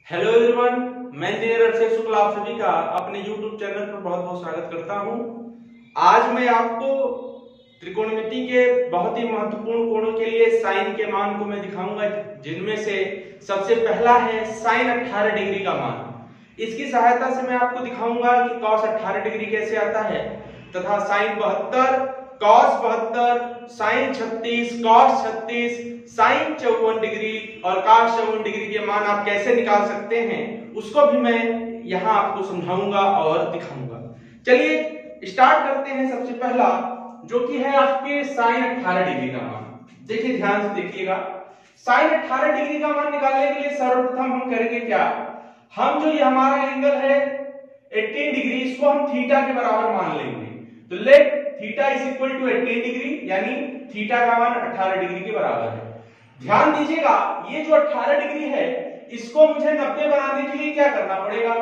Hello everyone, मैं engineer Akshay शुक्ल आप सभी का अपने YouTube चैनल पर बहुत बहुत स्वागत करता हूं। आज मैं आपको त्रिकोणमिति के बहुत ही महत्वपूर्ण कोणों के लिए साइन के मान को मैं दिखाऊंगा, जिनमें से सबसे पहला है साइन 18 डिग्री का मान। इसकी सहायता से मैं आपको दिखाऊंगा कि कॉस 18 डिग्री कैसे आता है तथा sine 72, cos 72, sine 36, cos 36, sine 54 degree और कॉस 54 डिग्री के मान आप कैसे निकाल सकते हैं उसको भी मैं यहां आपको समझाऊंगा और दिखाऊंगा। चलिए स्टार्ट करते हैं। सबसे पहला जो कि है आपके साइन 18 डिग्री का मान। देखिए ध्यान से देखिएगा, साइन 18 डिग्री का मान निकालने के लिए सर्वप्रथम हम करेंगे क्या, हम जो ये हमारा एंगल है 18 डिग्री, इसको हम थीटा के बराबर मान लेंगे। तो let theta is equal to 18 degree, यानी थीटा का मान 18 डिग्री के बराबर है। ध्यान दीजिएगा, ये जो 18 डिग्री है इसको मुझे 90 बनाने के लिए क्या करना पड़ेगा,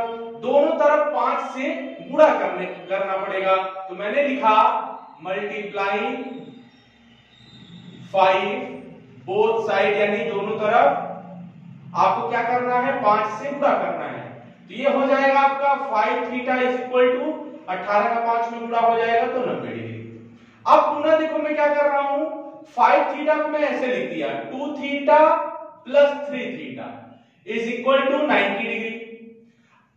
दोनों तरफ 5 से गुणा करना पड़ेगा। तो मैंने लिखा मल्टीप्लाइंग 5 बोथ साइड, यानी दोनों तरफ आपको क्या करना है, 5 से गुणा करना है। तो ये हो जाएगा आपका 5 थीटा इज इक्वल टू 18 का 5 में गुणा हो जाएगा तो 90 डिग्री। अब पुनः देखो मैं क्या कर रहा हूं, 5 थीटा को मैं ऐसे लिख दिया 2 theta plus 3 theta is equal to 90 degree.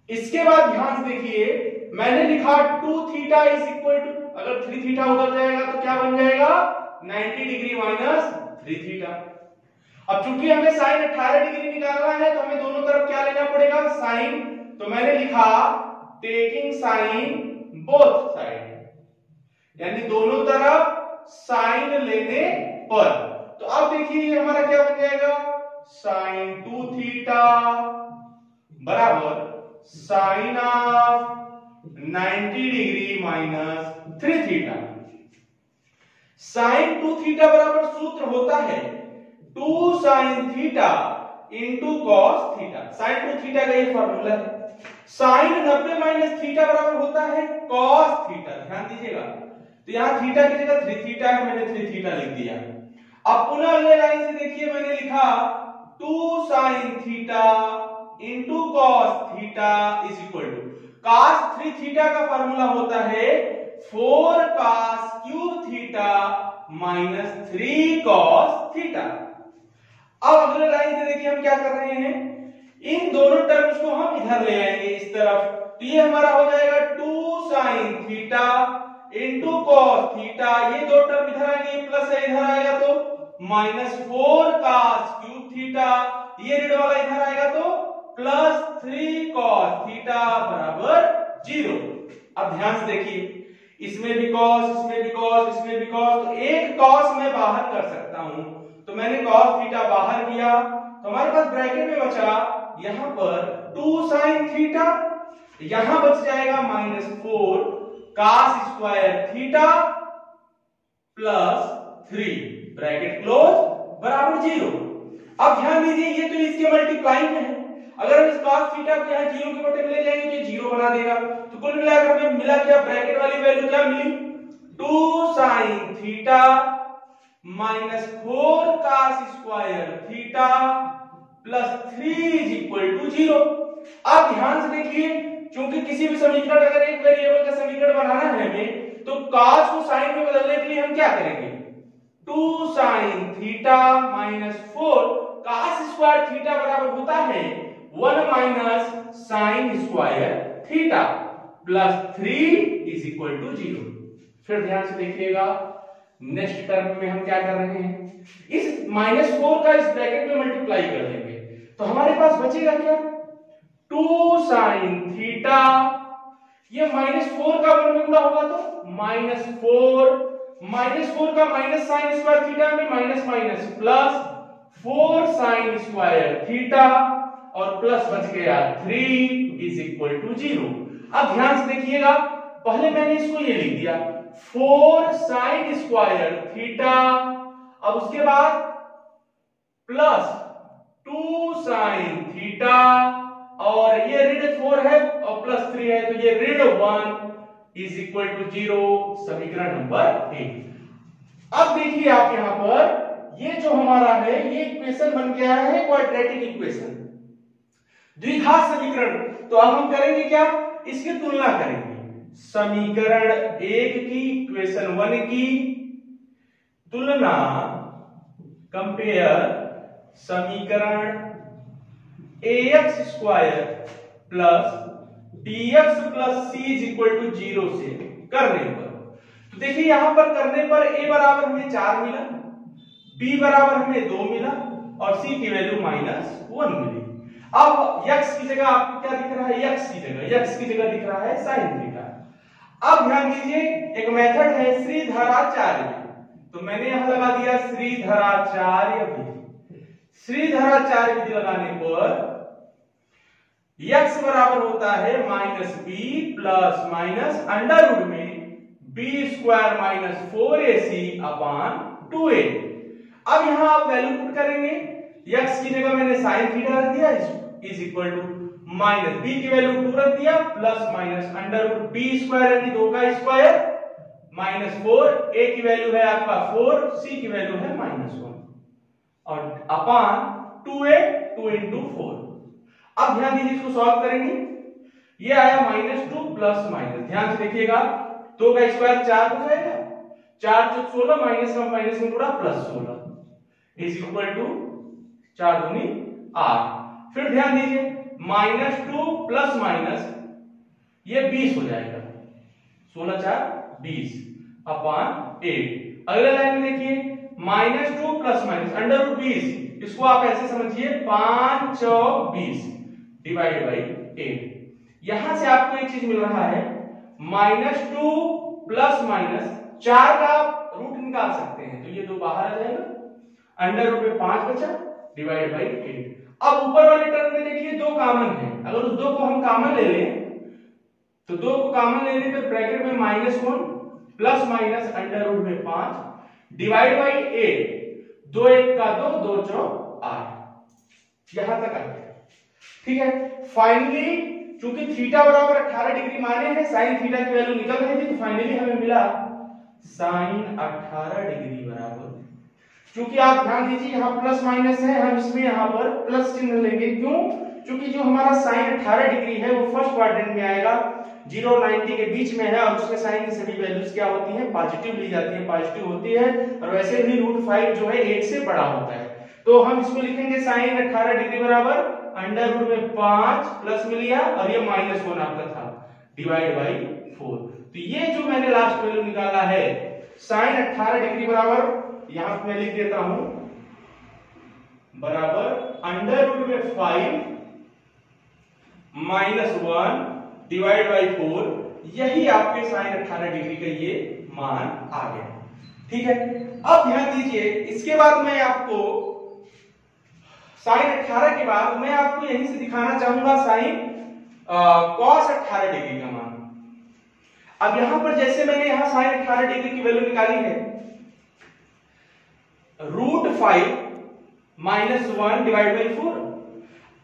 इसके बाद ध्यान से देखिए, मैंने लिखा 2 थीटा इज इक्वल टू, अगर 3 थीटा उधर जाएगा तो क्या बन जाएगा 90 डिग्री माइनस 3 थीटा। अब चूंकि हमें साइन 18 डिग्री निकालना है तो हमें दोनों तरफ क्या लेना पड़ेगा, साइन। तो मैंने लिखा टेकिंग साइन बोथ साइड, यानी दोनों तरफ साइन लेने पर। तो अब देखिए ये हमारा क्या बन जाएगा, साइन 2 थीटा बराबर sine of 90 degree minus 3 theta. Sine 2 theta बराबर सूत्र होता है 2 sine theta into cos theta. Sine 2 theta का ये फॉर्मूला है। साइन 90 माइनस थीटा बराबर होता है कॉस थीटा। ध्यान दीजिएगा, तो यहां थीटा की जगह 3 थीटा है, मैंने 3 थीटा लिख दिया। अब पुनः अगले लाइन से देखिए, मैंने लिखा 2 sine theta into cos theta is equal to cos 3 theta का फार्मूला होता है 4 cos cube theta minus 3 cos theta. अब अगले लाइन से देखिए हम क्या कर रहे हैं, इन दोनों टर्म्स को हम इधर ले आएंगे इस तरफ। तो ये हमारा हो जाएगा 2 sine theta into cos theta, ये दो टर्म इधर आएंगे, प्लस है इधर आएगा तो माइनस 4 कॉस क्यूब थीटा, ये ऋण वाला इधर आएगा तो प्लस 3 कॉस थीटा बराबर 0। अब ध्यान से देखिए, इसमें भी कॉस, इसमें भी कॉस, इसमें भी कॉस, तो एक कॉस मैं बाहर कर सकता हूं। तो मैंने कॉस थीटा बाहर किया तो हमारे पास ब्रैकेट में बचा यहां पर 2 साइन थीटा, यहां बच जाएगा minus 4 cos square theta plus 3 bracket close बराबर 0। अब ध्यान दीजिए, ये तो इसके मल्टीप्लाइंग में है। अगर हम इस cos थीटा को यहां 0 के बटे में ले जाएंगे तो ये 0 बना देगा। तो कुल मिलाकर हमें मिला क्या, ब्रैकेट वाली वैल्यू क्या मिली, 2 sine theta minus 4 cos square theta plus 3 is equal to 0। अब ध्यान से देखिए, क्योंकि किसी भी समीकरण, अगर एक वेरिएबल का समीकरण बनाना है हमें, तो cos को साइन में बदलने के लिए हम क्या करेंगे, 2 sine theta minus 4 cos square theta बराबर होता है 1 minus sine square theta plus 3 is equal to 0। फिर ध्यान से देखिएगा, नेक्स्ट टर्म में हम क्या कर रहे हैं, इस माइनस 4 का इस ब्रैकेट में मल्टीप्लाई कर देंगे तो हमारे पास बचेगा क्या, 2 साइन थीटा, ये माइनस 4 का 1 में गुणा होगा तो माइनस 4 का माइनस साइन स्क्वायर थीटा में minus minus plus 4 sign square theta और प्लस बच गया 3 इज इक्वल टू 0। अब ध्यान से देखिएगा, पहले मैंने इसको ये लिख दिया 4 साइन स्क्वायर थीटा, अब उसके बाद प्लस 2 साइन थीटा, और ये ऋण 4 है और प्लस 3 है तो ये ऋण 1 इज इक्वल टू 0, समीकरण नंबर 1। अब देखिए आप यहां पर ये जो हमारा है ये इक्वेशन बन गया है क्वाड्रेटिक इक्वेशन। द्विघात समीकरण। तो अब हम करेंगे क्या, इसकी तुलना करेंगे। समीकरण 1 की इक्वेशन 1 की तुलना, कंपेयर समीकरण ax square plus dx plus c is equal to 0 से करने पर। तो देखिए यहां पर करने पर a बराबर हमें 4 मिला, b बराबर हमें 2 मिला और c की वैल्यू -1 मिली। अब x की जगह आपको क्या दिख रहा है, x की जगह दिख रहा है sin थीटा। अब ध्यान दीजिए एक मेथड है श्रीधराचार्य, तो मैंने यहां लगा दिया श्रीधराचार्य विधि। श्रीधराचार्य विधि लगाने पर x बराबर होता है -b plus minus under root में b square -4ac upon 2a। अब यहां आप वैल्यू पुट करेंगे, x की जगह मैंने sin थीटा रख दिया is equal to minus b की वैल्यू 2 रख दिया plus minus under root b square यानी 2 का स्क्वायर -4, a की वैल्यू है आपका 4, c की वैल्यू है -1 और अपॉन 2a 2 into 4। अब ध्यान दीजिए इसको सॉल्व करेंगे, ये आया -2 प्लस माइनस, ध्यान से देखिएगा 2 का स्क्वायर 4 हो जाएगा, 4 + 16 माइनस में पूरा प्लस 16 इज इक्वल टू 4 दूनी 8। फिर ध्यान दीजिए -2 प्लस माइनस ये 20 हो जाएगा, 16 4 20 अपॉन 8। अगले लाइन में देखिए -2 प्लस माइनस अंडर रूट 20, इसको आप ऐसे समझिए 5 चौक 20 डिवाइड बाई 8। यहां से आपको एक चीज मिल रहा है -2 प्लस माइनस 4 का रूट निकाल सकते हैं, तो ये 2 बाहर आ जाएगा, अंडर रूट में 5 बचा डिवाइड बाई 8। अब ऊपर वाले टर्म में देखिए 2 कॉमन है, अगर उस 2 को हम कॉमन ले लें तो 2 को कॉमन लेने पर ब्रैकेट में -1 प्लस माइनस अंडर रूट में 5 डिवाइड बाई 8, 2 1 का 2, 2 चौक 8। यहां तक आ गया, ठीक है। फाइनली चूंकि थीटा बराबर 18 डिग्री माने हैं, साइन थीटा की वैल्यू निकल रही थी, तो फाइनली हमें मिला साइन 18 डिग्री बराबर। क्योंकि आप ध्यान दीजिए यहां प्लस माइनस है, हम इसमें यहां पर प्लस चिन्ह लेंगे, क्यों, क्योंकि जो हमारा साइन 18 डिग्री है वो फर्स्ट क्वाड्रेंट में आएगा, 0 और 90 के बीच में है, और उसमें साइन की सभी वैल्यूज क्या होती हैं, पॉजिटिव ली जाती है, पॉजिटिव होती है, और वैसे भी √5 जो है 1 से बड़ा होता है। तो हम इसको लिखेंगे साइन 18 डिग्री बराबर अंडर रूट में 5 प्लस में लिया और ये -1 आपका था डिवाइड बाई 4। तो ये जो मैंने लास्ट वैल्यू निकाला है साइन 18 डिग्री बराबर, यहां पे मैं लिख देता हूं बराबर अंडर रूट में 5 -1 डिवाइड बाई 4, यही आपके साइन 18 डिग्री का ये मान आ गया, ठीक है। अब ध्यान दीजिए इसके बाद मैं आपको साइन 18 के बाद मैं आपको यहीं से दिखाना चाहूंगा साइन कॉस 18 डिग्री का मान। अब यहां पर जैसे मैंने यहां साइन 18 डिग्री की वैल्यू निकाली है √5 -1 डिवाइड बाई 4।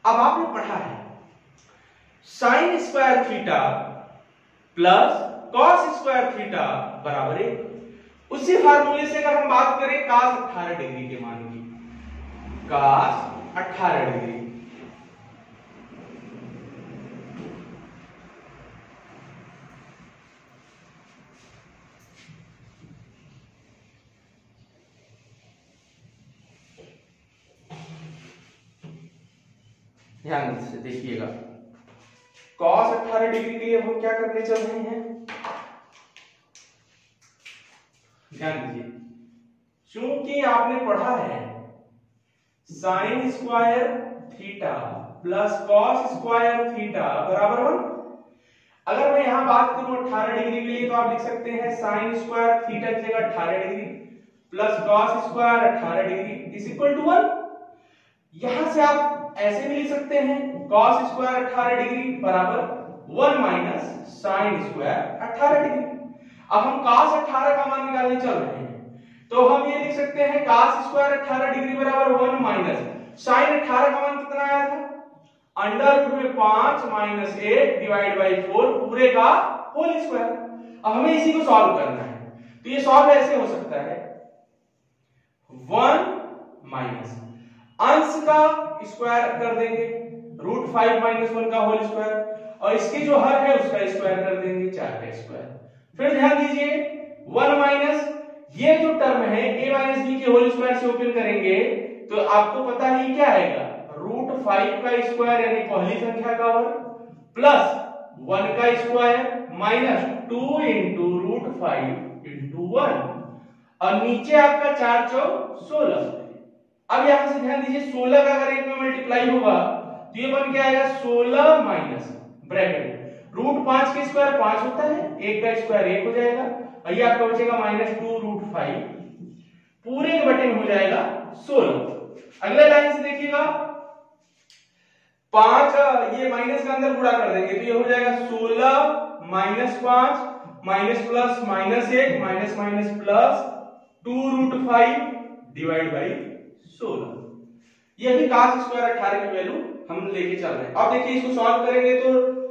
अब आपने पढ़ा है sign square theta plus cos square theta बराबर 1। उसी फार्मूले से अगर हम बात करें कॉस 18 डिग्री के मान की, कॉस 18 डिग्री, ध्यान से देखिएगा cos 18 डिग्री के लिए हम क्या करने चल रहे हैं, ध्यान दीजिए, चूंकि आपने पढ़ा है sign square theta plus cos square theta बराबर 1। अगर मैं यहां बात करूं 18 डिग्री के लिए तो आप लिख सकते हैं साइन स्क्वायर थीटा की जगह 18 degree plus cos square 18 degree is equal to 1। यहां से आप ऐसे भी लिख सकते हैं cos स्क्वायर 18 डिग्री बराबर 1 माइनस साइन स्क्वायर 18 डिग्री। अब हम cos 18 का मान निकालने चल रहे हैं, तो हम ये लिख सकते हैं cos स्क्वायर 18 डिग्री बराबर 1 माइनस साइन 18 का मान कितना आया था, अंडर रूट में 5 माइनस 8 डिवाइड बाई 4 पूरे का होल स्क्वायर। अब हमें इसी को सॉल्व करना है, तो ये सॉल्व ऐसे हो सकता है 1 माइनस, अंश का स्क्वायर कर देंगे √5 - 1 का होल स्क्वायर, और इसके जो हर है उसका स्क्वायर कर देंगे 4 का स्क्वायर। फिर ध्यान दीजिए 1 माइनस ये जो टर्म है a - b के होल स्क्वायर से ओपन करेंगे तो आपको पता ही क्या आएगा, √5 का स्क्वायर यानी पहली संख्या का वर्ग प्लस 1 का स्क्वायर माइनस 2 इंटू √5 इंटू 1, और नीचे आपका 4 चौक 16। अब यहां से ध्यान दीजिए 16 का अगर एक में मल्टीप्लाई होगा तो ये बन के आएगा 16 माइनस ब्रैकेट √5 के स्क्वायर 5 होता है, 1 का स्क्वायर 1 हो जाएगा, और ये आपका बचेगा -2 √5 पूरे के बटे में हो जाएगा 16। अगले लाइन से देखिएगा 5 ये माइनस का अंदर गुणा कर देंगे तो ये हो जाएगा 16 -5 minus plus -1 minus minus plus 2 √5 divide by 16। ये भी cos स्क्वायर 18 की वैल्यू हम लेके चल रहे हैं। अब देखिए इसको सॉल्व करेंगे तो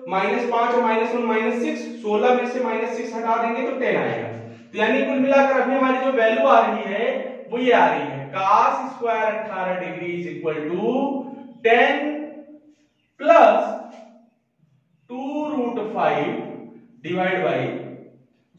-5 और -1 -6, 16 में से -6 हटा देंगे तो 10 आएगा। तो यानी कुल मिलाकर अभी हमारी जो वैल्यू आ रही है वो ये आ रही है cos square 18 degree is equal to 10 plus 2 √5 divide by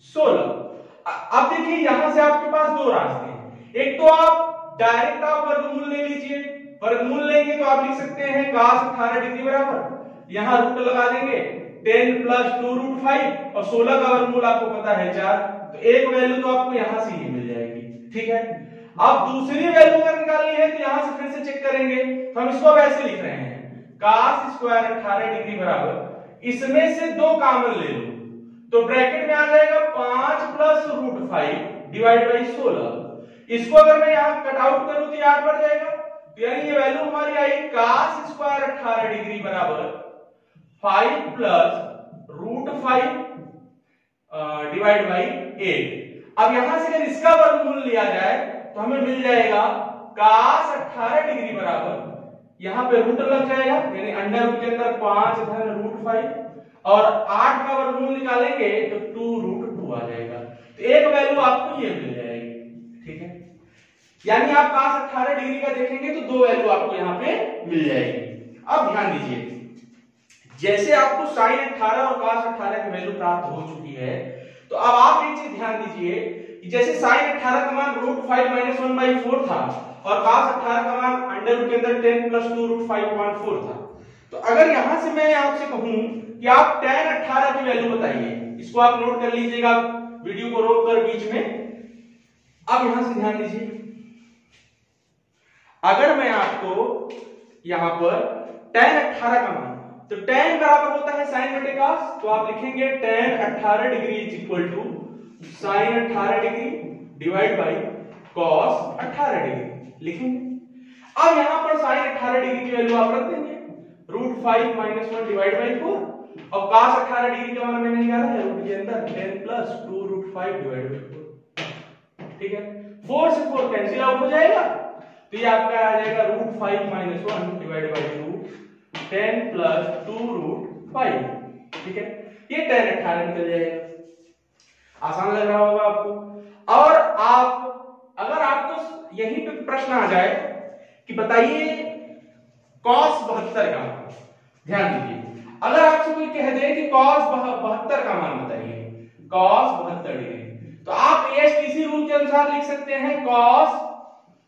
16। अब देखिए यहां से आपके पास दो रास्ते हैं, एक तो आप डायरेक्ट आप वर्गमूल ले लीजिए, वर्गमूल लेंगे तो आप लिख सकते हैं cos 18 डिग्री बराबर यहां रूट लगा देंगे 10 प्लस 2 √5 और 16 का वर्गमूल आपको पता है 4, तो एक वैल्यू तो आपको यहां से ही मिल जाएगी। ठीक है, अब दूसरी वैल्यू अगर निकालनी है तो यहां से फिर से चेक करेंगे, तो हम इसको वैसे लिख रहे हैं cos स्क्वायर 18 डिग्री बराबर इसमें से दो कॉमन ले लो तो ब्रैकेट में आ जाएगा 5 प्लस √5 डिवाइड बाई 16। इसको अगर मैं यहां कट आउट करूं तो याद पड़ जाएगा, तो यानी ये वैल्यू हमारी आई cos स्क्वायर 18 डिग्री बराबर 5 प्लस √5 डिवाइड बाई 8। अब यहां से अगर इसका वर्गमूल लिया जाए तो हमें मिल जाएगा cos 18 डिग्री बराबर यहां पे रूट लग जाएगा यानी अंडर रूट के अंदर 5 धन √5 और 8 का वर्गमूल निकालेंगे तो 2 √2 आ जाएगा, तो एक वैल्यू आपको ये मिल जाएगी। ठीक है, यानी आप cos 18 डिग्री का देखेंगे तो दो वैल्यू आपको यहां पे मिल जाएगी। अब ध्यान दीजिए जैसे आपको sin 18 और cos 18 की वैल्यू प्राप्त हो चुकी है तो अब आप एक चीज ध्यान दीजिए कि जैसे sin 18 का मान √5 - 1/4 था और cos 18 का मान अंडर रूट के अंदर 10 प्लस 2 √5/4 था, तो अगर यहां से मैं आपसे कहूं कि आप tan 18 की वैल्यू बताइए, इसको आप नोट कर लीजिएगा वीडियो को रोक कर बीच में। अब यहां से ध्यान दीजिए अगर मैं आपको यहां पर tan 18 का मान, तो tan बराबर होता है sin बटे cos, तो आप लिखेंगे tan 18 degree is equal to sin 18 degree divide by cos 18 degree लिखेंगे। अब यहां पर sin 18 डिग्री की वैल्यू आप रख देंगे √5 - 1 डिवाइड बाई 4 और cos 18 डिग्री का मान मैंने निकाला है रूट के अंदर 10 प्लस 2 √5 डिवाइड बाई 4। ठीक है, 4 से 4 कैंसिल आउट हो जाएगा तो ये आपका आ जाएगा √5 - 1 डिवाइड बाई 2 10 प्लस 2 √5। ठीक है, ये tan 18 निकल जाएगा। आसान लग रहा होगा आपको। और आप अगर आपको यहीं पे प्रश्न आ जाए कि बताइए cos 72 का मान, ध्यान दीजिए अगर आपसे कोई कह दे कि cos 72 का मान बताइए cos 72 डिग्री, तो आप ASTC रूल के अनुसार लिख सकते हैं cos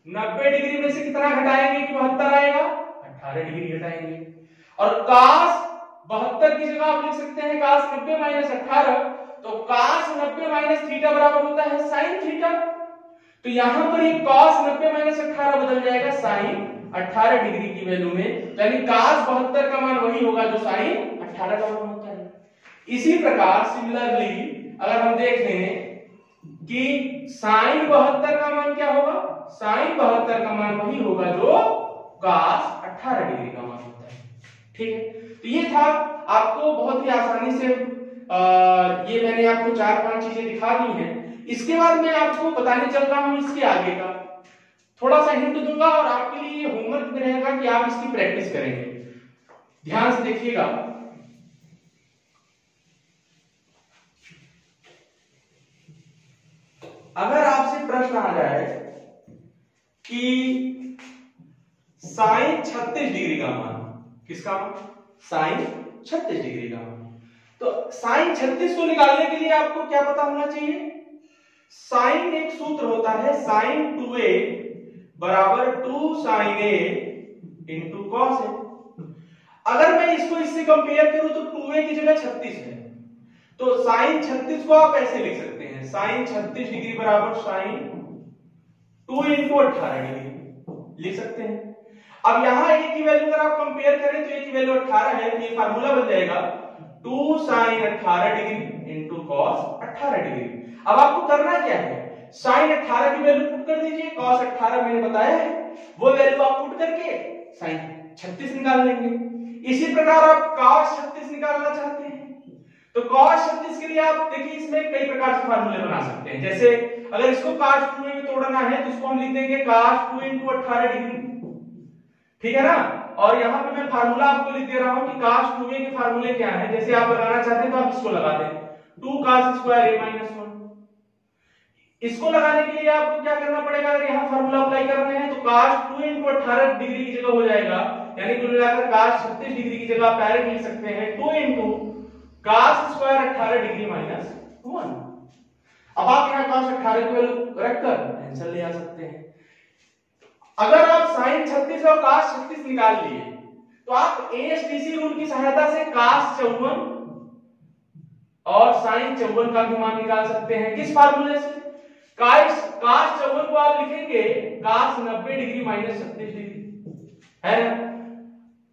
90 डिग्री में से कितना घटाएंगे कि 72 आएगा, 18 डिग्री घटाएंगे, और cos 72 की जगह आप लिख सकते हैं cos 90 - 18, तो cos 90 - थीटा बराबर होता है sin थीटा, तो यहां पर ये cos 90 - 18 बदल जाएगा sin 18 डिग्री की वैल्यू में, यानी cos 72 का मान वही होगा जो sin 18 का मान होता है। इसी प्रकार सिमिलरली अगर हम देखें कि sin 72 का मान क्या होगा, sin 72 का मान वही होगा जो cos 18 डिग्री का मान होता है। ठीक है, तो ये था आपको बहुत ही आसानी से ये मैंने आपको 4-5 चीजें दिखा दी हैं। इसके बाद मैं आपको बताने चल रहा हूं इसके आगे का, थोड़ा सा हिंट दूंगा और आपके लिए ये होमवर्क में रहेगा कि आप इसकी प्रैक्टिस करेंगे। ध्यान से देखिएगा, अगर आपसे प्रश्न आ जाए कि साइन 36 डिग्री का मान। किसका मान? साइन 36 डिग्री का मान। तो साइन 36 को निकालने के लिए आपको क्या पता होना चाहिए? साइन एक सूत्र होता है, साइन 2a बराबर 2 साइन a इंटू कॉस है। अगर मैं इसको इससे कंपेयर करूं तो 2a की जगह 36 है, तो साइन 36 को आप ऐसे लिख सकते हैं, साइन 36 डिग्री बराबर साइन 2 इंटू 18 डिग्री लिख सकते हैं। अब यहां a की वैल्यू अगर आप कंपेयर करें तो a की वैल्यू 18 है, तो ये फार्मूला बन जाएगा 2 sine 18 degree into cos 18 degree. अब आपको करना क्या है, साइन 18 की वैल्यू पुट कर दीजिए, कॉस 18 मैंने बताया है, वो वैल्यू आप पुट करके साइन 36 निकाल लेंगे। इसी प्रकार आप कॉस 36 निकालना चाहते हैं तो कॉस 36 के लिए आप देखिए इसमें कई प्रकार के फार्मूले बना सकते हैं। जैसे अगर इसको cos 2a में तोड़ना है तो इसको हम लिख देंगे cos 2 इंटू 18 डिग्री, ठीक है ना। और यहां पे मैं फार्मूला आपको लिख दे रहा हूं कि cos 2a के फार्मूले क्या है। जैसे आप लगाना चाहते हैं तो आप इसको लगा दें, 2 cos स्क्वायर a माइनस 1। इसको लगाने के लिए आपको क्या करना पड़ेगा, अगर यहां फार्मूला अप्लाई करने हैं तो cos 2 इंटू 18 डिग्री की जगह हो जाएगा, यानी कुल मिलाकर cos 36 डिग्री की जगह आप डायरेक्ट लिख सकते हैं 2 into cos square 18 degree minus 1। अब आप यहां cos 18 की वैल्यू रखकर आंसर ले आ सकते हैं। अगर आप sin 36 और cos 36 निकाल लिए तो आप ASTC रूल की सहायता से cos 54 और sin 54 का भी मान निकाल सकते हैं। किस फार्मूले से? cos 54 को आप लिखेंगे cos 90 डिग्री माइनस 36 डिग्री, है ना,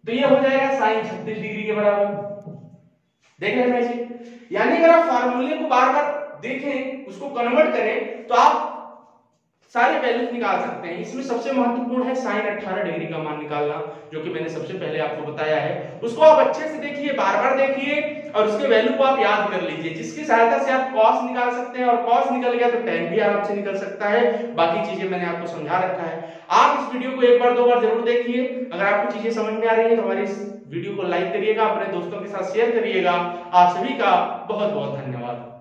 तो ये हो जाएगा sin 36 डिग्री के बराबर। देख रहे हैं जी, यानी अगर आप फार्मूले को बार बार देखें, उसको कन्वर्ट करें तो आप सारे वैल्यूज निकाल सकते हैं। इसमें सबसे महत्वपूर्ण है साइन 18 डिग्री का मान निकालना, जो कि मैंने सबसे पहले आपको बताया है। उसको आप अच्छे से देखिए, बार बार देखिए और उसके वैल्यू को आप याद कर लीजिए, जिसकी सहायता से आप कॉस निकाल सकते हैं, और कॉस निकल गया तो tan भी आराम से निकल सकता है। बाकी चीजें मैंने आपको समझा रखा है। आप इस वीडियो को एक बार दो बार जरूर देखिए। अगर आपको चीजें समझ में आ रही है तो हमारी इस वीडियो को लाइक करिएगा, अपने दोस्तों के साथ शेयर करिएगा। आप सभी का बहुत बहुत धन्यवाद।